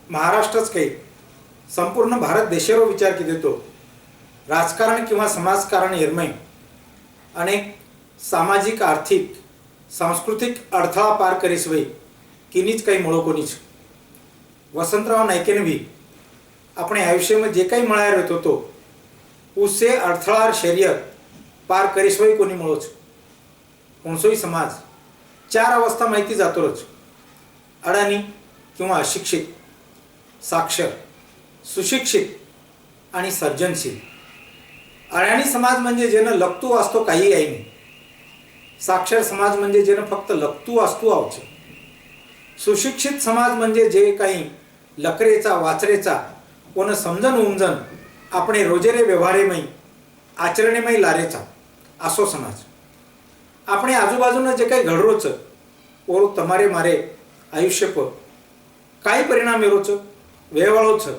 महाराष्ट्रच काही संपूर्ण भारत देशावर विचार की देतो राजकारण किंवा समाजकारण येरमय अनेक सामाजिक आर्थिक सांस्कृतिक अडथळा पार करीसवय किनीच काही मुळो कोणीच वसंतराव नाईकेने भी अपने आयुष्य में जे काही मळायर येत होतो उससे अडथळार शर्यत पार करीसवय कोणी मुळोच कोणसोही समाज चार अवस्था माहिती जातोच अडाणी किंवा अशिक्षित साक्षर सुशिक्षित आणि सर्जनशील। अडाणी समाज म्हणजे जेनं लक्तू वाचतो काही आहे नाही, साक्षर समाज म्हणजे जेनं फक्त लक्तू वाचतो आवच, सुशिक्षित समाज म्हणजे जे काही लकरेचा वाचरेचा कोण समजन उमजन आपण रोजेरे व्यवहारेमय आचरणेमय लारेचा असो समाज। આપણે आजूबाजूनं जे काही घडरोच ओर તમારે મારે આયુષ્ય પર કાંઈ પરિણામ એરો છે વેવાળો છે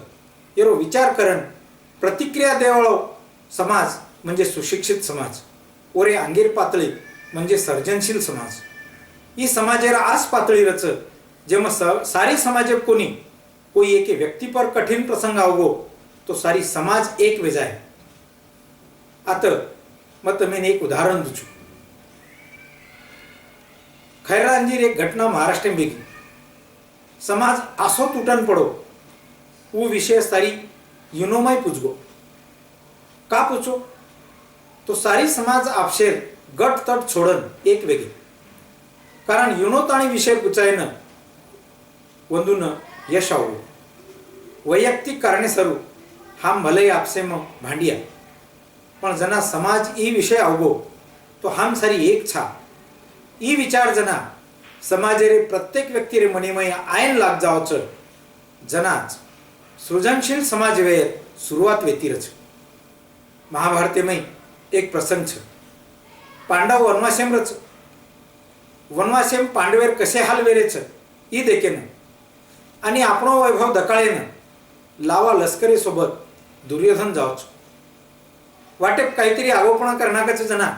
એરો વિચાર કરણ प्रतिक्रिया देवाळो समाज म्हणजे सुशिक्षित समाज ओरे अंगीर पातळी म्हणजे सर्जनशील समाज। ही समाजेर आस पातळी रच जेव्हा सारी समाजे कोणी कोई एक व्यक्ति पर कठिन प्रसंग आवगो तो सारी समाज एक वेजाय। आता मग तुम्ही एक उदाहरण दूचू। खैरा अंजीर एक घटना महाराष्ट्र में बेगी समाज आसो तूटन पड़ो वो विषय सारी यूनोमय पूछगो का पूछो तो सारी समाज आपशेर गट तट छोड़न एक वेगे कारण युनोताणी विषय पूछाय न वंदून यश आवो वैयक्तिक कारणे सरू हा भले आपसे मग भांडिया पण जना समाज ई विषय आवगो तो हम सारी एक छा ई विचार जना समाजेरे प्रत्येक व्यक्ति रे मनीमय आयन लाग जावच जनाच सृजनशील समाज वेर सुरुवात वेतीरच। महाभारत में एक प्रसंग छ पांडव वनवासेम रच वनवासेम पांडवेर कसे हाल वेरेच ई देखे न आणि आपणो वैभव दकाळे न लावा लष्करी सोबत दुर्योधन जावच वाटेप काहीतरी आगोपणा करणाकच जना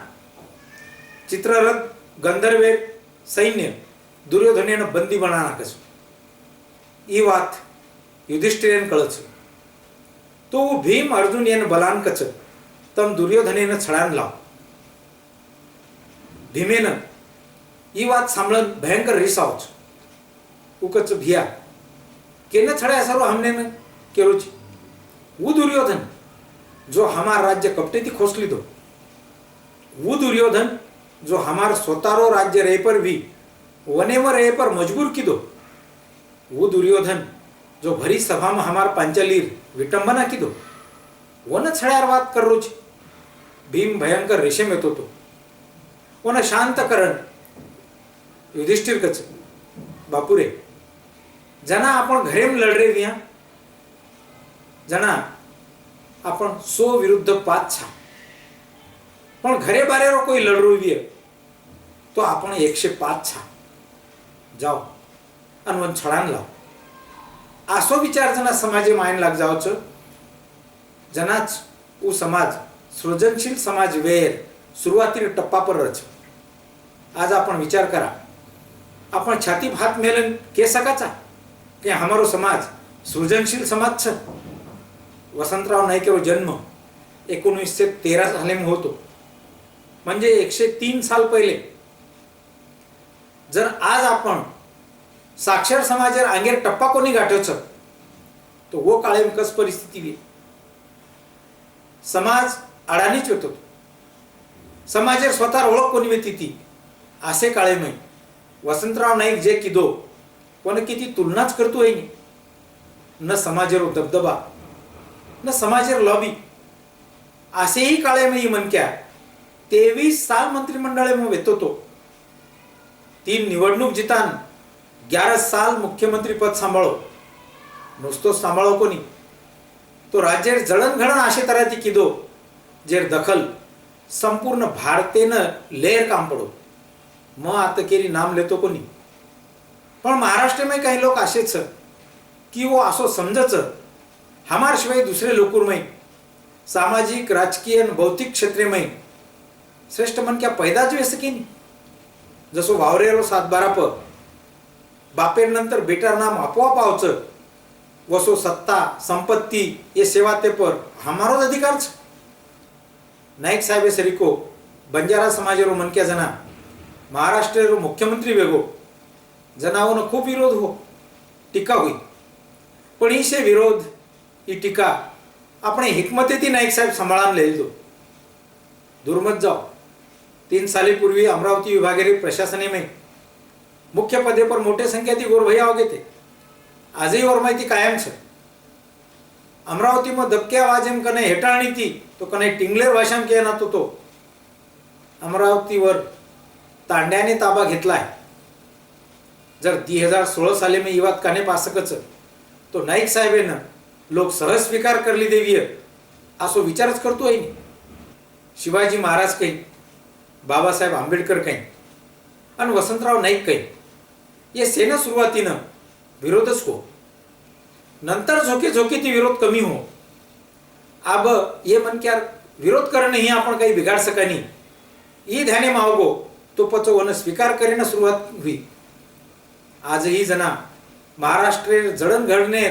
चित्ररथ गंधर्वे सैन्य दुर्योधनेन बंदी बनानाकच ई बात युधिष्ठिरेन कळच तो भीम अर्जुन येन बलान कच तम दुर्योधनेन छळान लाव। भीमेन ई बात सांभळन भयंकर रिसावच उकच भिया केन छळाय सारो हमने न केरोची वो दुर्योधन जो हमार राज्य कपटेती खोसली दो वो दुर्योधन जो हमार स्वतारो राज्य रहे पर भी वने में रहे पर मजबूर की दो वो दुर्योधन जो भरी सभा में हमार पांचालीर विटंबना की दो वन छड़ार बात कर रोज भीम भयंकर रेशे में तो वन शांत करण युधिष्ठिर कच बापुरे जना आपण घरे में लड़ रहे दिया जना आपण 100 विरुद्ध 5 छा पण घरे बारे रो कोई लड़रू भी तो आपण 105 छा जाओ अनवन छड़ान लाव आसो विचार जना समाजे मायन लाग जावच जनाच वो समाज सृजनशील समाज वेर सुरुवाती टप्पा पर रच। आज आपण विचार करा आपण छाती भात मेलन के सकाचा कि हमारो समाज सृजनशील समाज छ। वसंतराव नाईकेरो जन्म 1913 साले में होतो म्हणजे 103 साल पहिले। जर आज आपण साक्षर समाजेर आंगेर टप्पा कोणी गाठवच तो वो काळे में कस परिस्थिती भी समाज अडाणीच होतो समाजेर स्वतः ओळख कोणी वेती ती असे काळे में वसंतराव नाईक जे किदो कोण किती तुलनाच करतो आहे न समाजेरो दबदबा न समाजेर लॉबी असेही काळे में मनक्या 23 साल मंत्रिमंडळ में वेतो तो 3 निवडणूक जितान 11 साल मुख्यमंत्री पद सांभाळो नुसतो सांभाळो कोणी तो राज्य जळणघळण अशे तऱ्हाची किदो जेर दखल संपूर्ण भारतेनं लेर काम पडो म आता केरी नाम लेतो कोणी पण महाराष्ट्र में काही लोक असेच कि वो असो समजच हमार शिवाय दुसरे लोकुरमय सामाजिक राजकीय भौतिक क्षेत्रेमय श्रेष्ठ मन क्या पैदाच वेस की जसो वावरेरो 7-12 प बापेर नंतर बेटार नाम आपोआप आवच वसो सत्ता संपत्ति ये सेवा ते पर हमारो ज अधिकार छ। नायक साहेब सरीको बंजारा समाजेरो मन क्या जना महाराष्ट्र मुख्यमंत्री वेगो जनावों खूब विरोध हो टीका हुई, पण इसे विरोध ही टीका अपने हिकमतेती नायक साहेब सांभाळून ले लीधो। दूर मत जाओ, 3 साली अमरावती विभागीय प्रशासने में मुख्य पदे पर मोटे संख्याती गोरभैया हो गए थे। आजही और माहिती कायम छे। अमरावती में दबके आवाज एम कने हेटाळणी थी तो कने टिंगलेर भाषाम के ना तो अमरावतीवर तांड्याने ताबा घेतलाय। जर 2016 साली में ये बात काने पासकच तो नाईक साहेबेन लोक सहज स्वीकार करली देवीय असो विचारच करतो आहे। शिवाजी महाराज काही, बाबासाहेब आंबेडकर काही आणि वसंतराव नाईक काही ये सेना सुरुवातीनं विरोधच हो, नंतर झोके झोके ती विरोध कमी हो। अब ये मन क्या विरोध करणे ही आपण काही बिगाड़ सकानी ये ध्याने मावगो तो पचो वन स्वीकार करेना सुरुवात हुई। आजही जना महाराष्ट्र जडण घडणे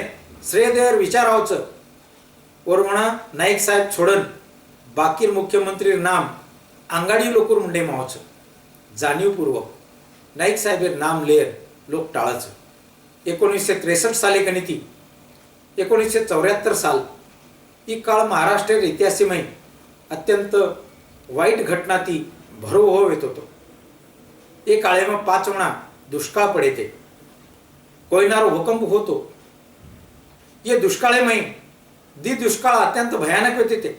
श्रेय देर विचारावच और म्हणा नाईक साहेब छोडन बाकी मुख्यमंत्री नाम अंगाडी लोकर मुंडे मावच जाणीवपूर्वक नाईक साहेब नाम लेर लोक टाळच। 1963 साली गणिती 1974 साल ही काळ महाराष्ट्र इतिहासमय अत्यंत वाईट घटना ती भरो हो येत होतो। ये काळे में 5 वेळा दुष्काळ पडे थे, कोयनारो भूकंप होतो। ये दुष्काळे में दी दुष्काळ अत्यंत भयानक होते थे।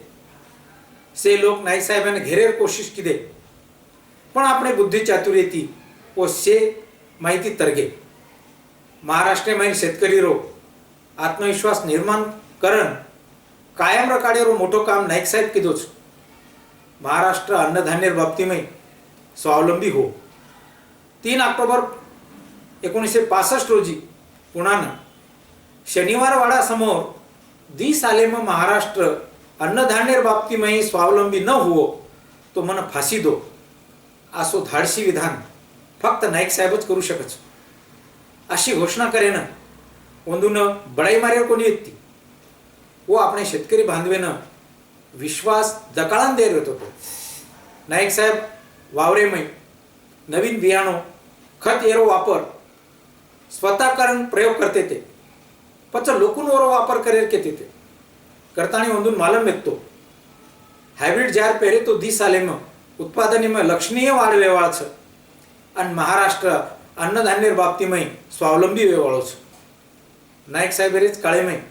से लोक नाईक साहेबांनी घेरेर कोशिश की दे, पण आपणे बुद्धी चातुर्यती व से माहिती तरगे महाराष्ट्र में शेतकरी रो आत्मविश्वास निर्माण करण कायम रकाडे रो मोठो काम नाईक साहेब कीधोच। महाराष्ट्र अन्नधान्य बाबती में स्वावलंबी हो। 3 ऑक्टोबर 1965 रोजी पुण्यानं शनिवार वाडा समोर 20 साले में महाराष्ट्र अन्नधान्य बाबती में स्वावलंबी न हुओ तो मन फाशी दो असो धाडसी विधान फक्त नाईक साहेबच करू शकच अशी घोषणा करेन ओंदून बडाई मारेर कोणी येती व आपणे शेतकरी बांधवेनं विश्वास दकाळान देर होतो। नाईक साहेब वावरेमय नवीन बियाणो खत एरो वापर स्वतः करण प्रयोग करते थे, पच लोकून ओरो वापर करेर केते थे करतानी ओंदून मालूम येतो हाइब्रिड जार पहले तो 20 साले में उत्पादन में लक्षणीय वाढ वेवाळ छ आणि महाराष्ट्र अन्नधान्य बाबती में स्वावलंबी वेवाळो छ। नाईक साहेबरेच काळे में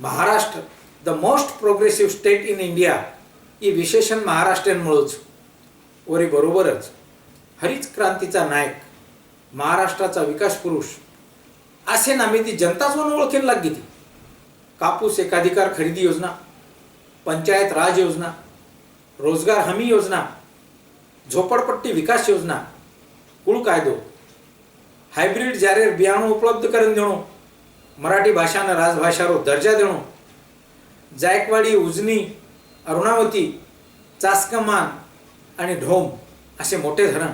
Maharashtra the most progressive state in India ये विशेषण महाराष्ट्रीयन मुळेच वरी बरोबरच हरित क्रांतीचा नायक महाराष्ट्राचा विकास पुरुष असे नामे ती जनताच म्हणून ओळखेन लागली ती। कापूस एकाधिकार खरेदी योजना, पंचायत राज योजना, रोजगार हमी योजना, झोपडपट्टी विकास योजना, कुळ कायदो, हायब्रिड जारेर बियाणो उपलब्ध करून देणो, मराठी भाषानं राजभाषारो दर्जा देणो, जायकवाडी, उजनी, अरुणावती, चासकमान आणि ढोम असे मोठे धरण,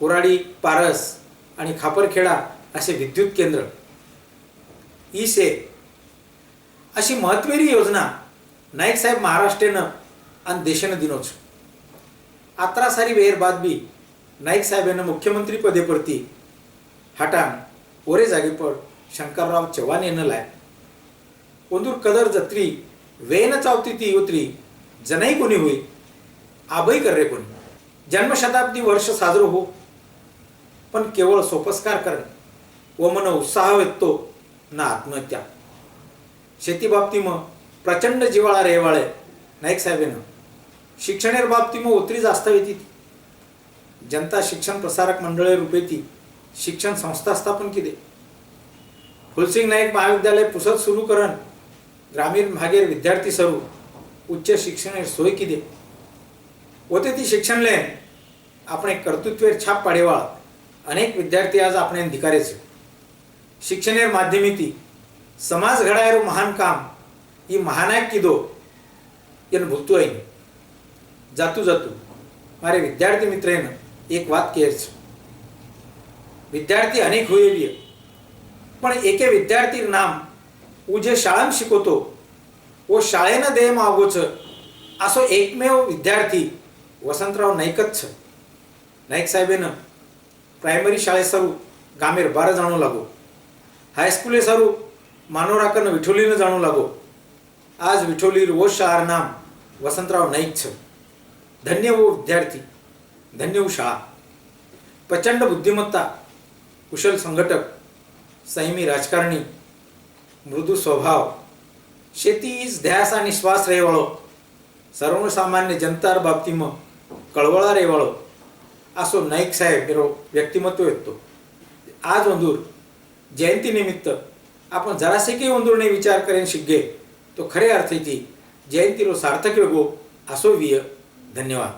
कोराडी, पारस आणि खापरखेडा असे विद्युत केंद्र, ई-से अशी महत्त्वेरी योजना नाईक साहेब महाराष्ट्रेनं आणि देशानं दिनोच। 18 साली वेर बाद भी नाईक साहेबांना मुख्यमंत्री पदे परती हटान ओरे जागे पर शंकरराव चव्हाण येणं लाय। ओंदूर कदर जत्री वेन चावती ती उतरी जनई कोणी हुई आबई कर रे कोणी। जन्मशताब्दी वर्ष साजरो हो पण केवळ सोपस्कार करण व मन उत्साह व्यक्तो ना आत्महत्या। शेती बाबती मग प्रचंड जिवाळा रेवाळे नाईक साहेबांना शिक्षणेर बाबती मग उतरी जास्त येती। जनता शिक्षण प्रसारक मंडळे रूपे ती शिक्षण संस्था स्थापन केली। फुलसिंग नाईक महाविद्यालय पुसत सुरू करण ग्रामीण भागेर विद्यार्थी सरू उच्च शिक्षणेर सोय केली होते। ती शिक्षण ले अपने कर्तृत्वेर छाप पाडेवाळ अनेक विद्यार्थी आज अपने अधिकारे छे। शिक्षणेर माध्यमी ती समाज घडायरो महान काम ही महानायक कीधो एन भूलतो है। जातू जातू मारे विद्यार्थी मित्रेन एक बात केर छे। विद्यार्थी अनेक हुए भी पण एके विद्यार्थी नाम उ जे शाळांत शिकवतो व शाळेनं दे मागोच असो एकमेव विद्यार्थी वसंतराव नाईकच. नाईक साहेबेनं प्रायमरी शाळे सारू गामेर 12 जाणू लागो, हायस्कूले सारू मानोराकन विठोलीनं जाणू लागो. आज विठोलीर वो शाळार नाम वसंतराव नाईक छ. धन्य वो विद्यार्थी, धन्य वो शाळा. प्रचंड बुद्धिमत्ता, कुशल संघटक, संयमी राजकारणी, मृदू स्वभाव, शेतीच ध्यास आणि श्वास रहेवाळो, सर्वसामान्य जनतार बाबतीम कळवळा रहेवाळो असो नाईक साहेब मेरो व्यक्तिमत्व येतो. आज वंदूर जयंती निमित्त आपण जरासे काही वंदूरने विचार करेन शिकगे तो खरे अर्थी जयंतीरो सार्थक वेगो असो विय. धन्यवाद.